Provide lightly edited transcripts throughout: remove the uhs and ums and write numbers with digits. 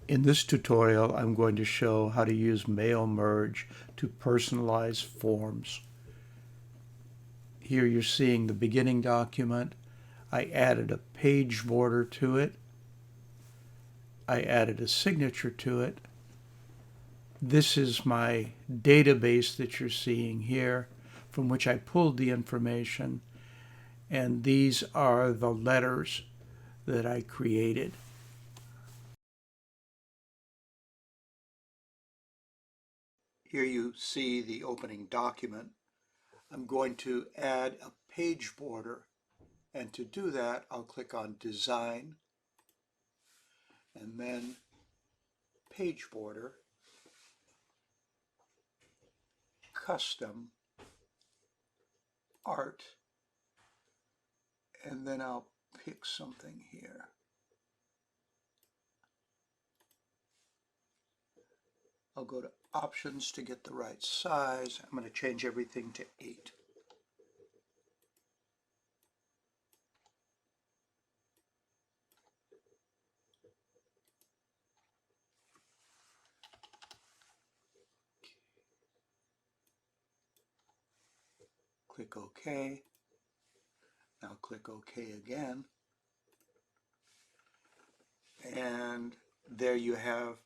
In this tutorial, I'm going to show how to use Mailmerge to personalize forms. Here you're seeing the beginning document. I added a page border to it. I added a signature to it. This is my database that you're seeing here, from which I pulled the information, and these are the letters that I created. Here you see the opening document. I'm going to add a page border, and to do that I'll click on Design and then Page Border, Custom, Art, and then I'll pick something here. I'll go to Options to get the right size. I'm going to change everything to 8. Click OK. Now click OK again. And there you have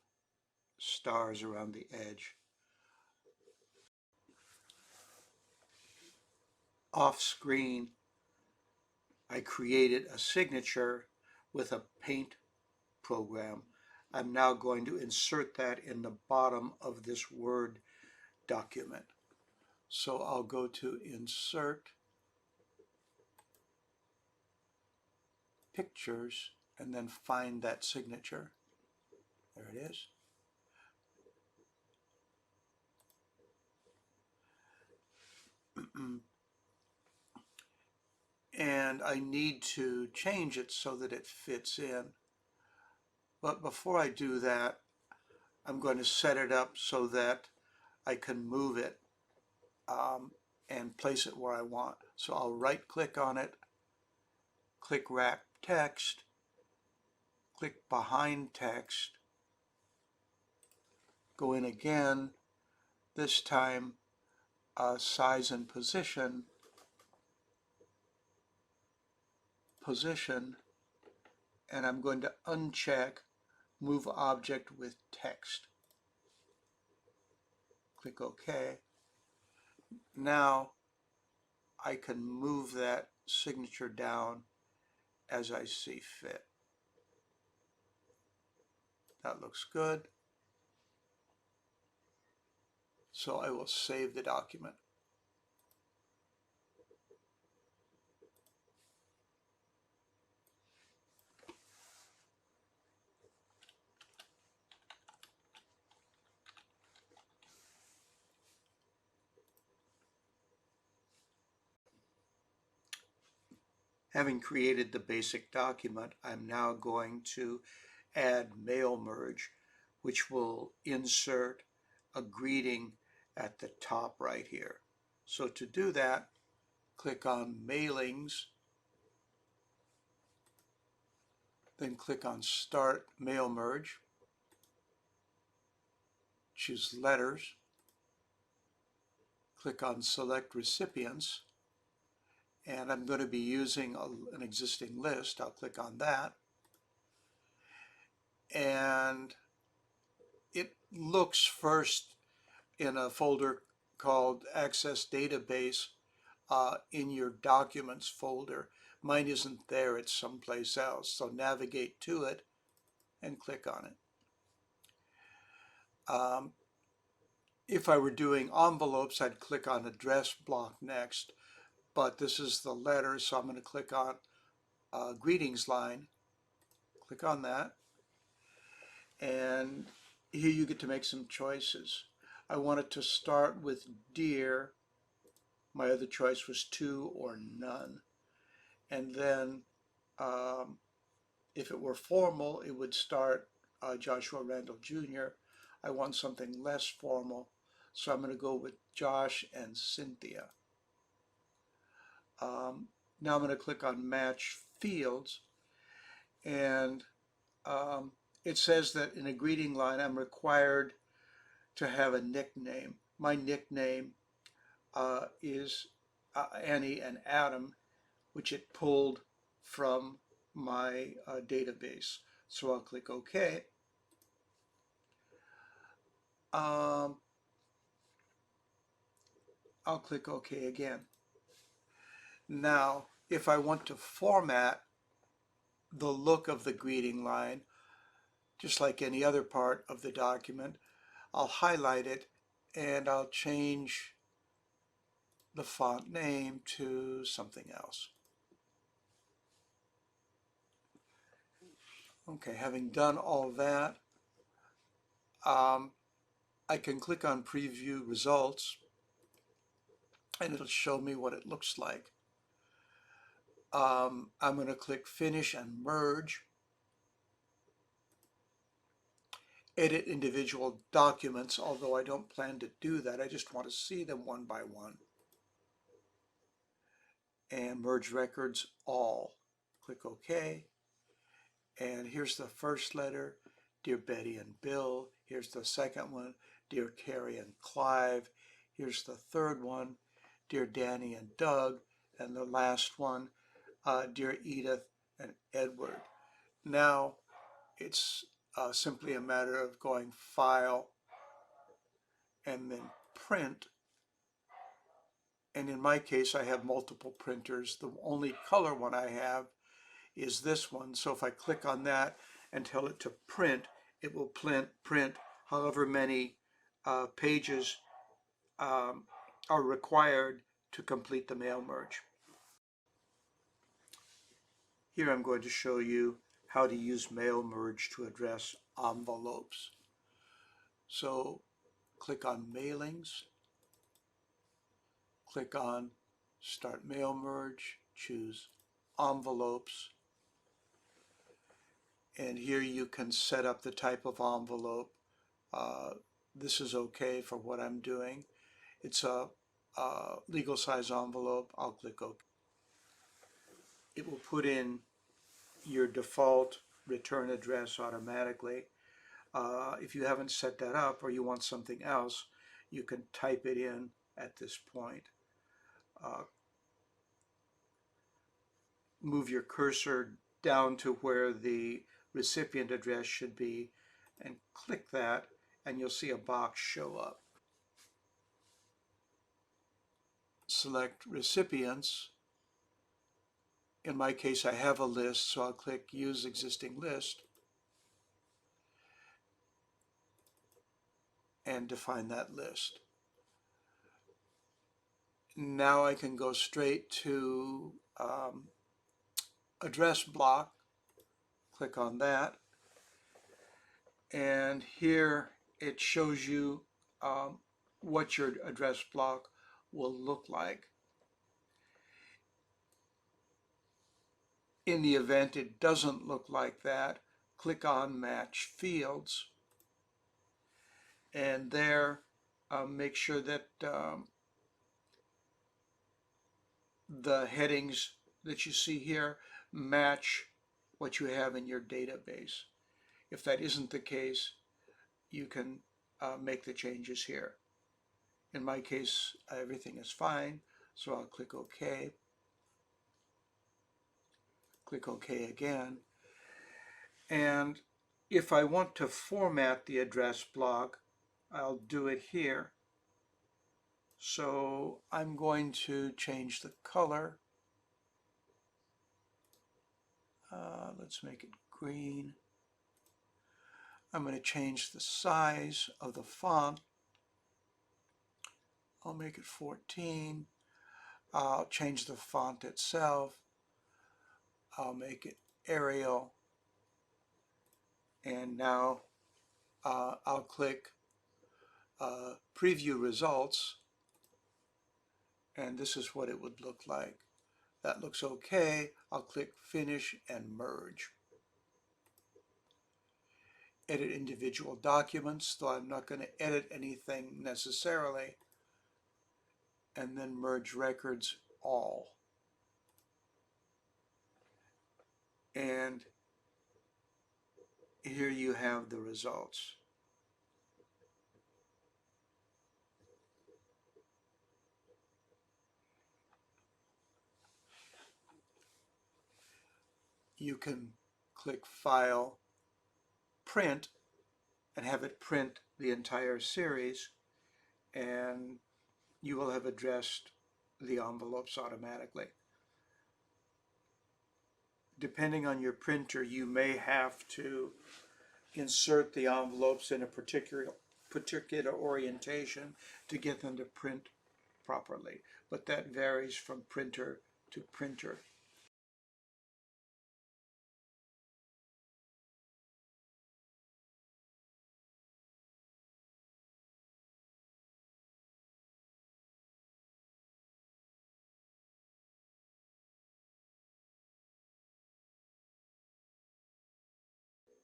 stars around the edge. Off screen, I created a signature with a paint program. I'm now going to insert that in the bottom of this Word document. So I'll go to Insert, Pictures, and then find that signature. There it is. And I need to change it so that it fits in. But before I do that, I'm going to set it up so that I can move it and place it where I want. So I'll right click on it, click Wrap Text, click Behind Text, go in again, this time Size and Position, and I'm going to uncheck Move Object with Text. Click OK. Now I can move that signature down as I see fit. That looks good. So I will save the document. Having created the basic document, I'm now going to add Mailmerge, which will insert a greeting at the top right here. So to do that, click on Mailings, then click on Start Mailmerge, choose Letters, click on Select Recipients, and I'm going to be using an existing list. I'll click on that. And it looks first in a folder called Access Database in your Documents folder. Mine isn't there, it's someplace else. So navigate to it and click on it. If I were doing envelopes, I'd click on Address Block next, but this is the letter, so I'm going to click on Greetings line. Click on that. And here you get to make some choices. I wanted to start with Dear. My other choice was To or None. And then if it were formal, it would start Joshua Randall Jr. I want something less formal, so I'm going to go with Josh and Cynthia. Now I'm going to click on Match Fields, and it says that in a greeting line I'm required to have a nickname. My nickname is Annie and Adam, which it pulled from my database. So I'll click OK. I'll click OK again. Now, if I want to format the look of the greeting line, just like any other part of the document, I'll highlight it and I'll change the font name to something else. Okay, having done all that, I can click on Preview Results and it'll show me what it looks like. I'm going to click Finish and Merge. Edit individual documents, although I don't plan to do that. I just want to see them one by one. And Merge Records All. Click OK. And here's the first letter, Dear Betty and Bill. Here's the second one, Dear Carrie and Clive. Here's the third one, Dear Danny and Doug. And the last one, Dear Edith and Edward. Now, it's simply a matter of going File and then Print. And in my case, I have multiple printers. The only color one I have is this one. So if I click on that and tell it to print, it will print however many pages are required to complete the mail merge. Here I'm going to show you how to use mail merge to address envelopes. So click on Mailings, click on Start Mail Merge, choose Envelopes, and here you can set up the type of envelope. This is okay for what I'm doing. It's a legal size envelope. I'll click OK. It will put in your default return address automatically. If you haven't set that up or you want something else, you can type it in at this point. Move your cursor down to where the recipient address should be and click that, and you'll see a box show up. Select recipients. In my case, I have a list, so I'll click Use Existing List and define that list. Now I can go straight to address block, click on that, and here it shows you what your address block will look like. In the event it doesn't look like that, click on Match Fields, and there make sure that the headings that you see here match what you have in your database. If that isn't the case, you can make the changes here. In my case, everything is fine, so I'll click OK. Click OK again. And if I want to format the address block, I'll do it here. So I'm going to change the color. Let's make it green. I'm going to change the size of the font. I'll make it 14. I'll change the font itself. I'll make it Arial. And now I'll click Preview Results. And this is what it would look like. That looks okay. I'll click Finish and Merge. Edit individual documents, though I'm not going to edit anything necessarily. And then Merge Records All. And here you have the results. You can click File, Print, and have it print the entire series, and you will have addressed the envelopes automatically. Depending on your printer, you may have to insert the envelopes in a particular orientation to get them to print properly, but that varies from printer to printer.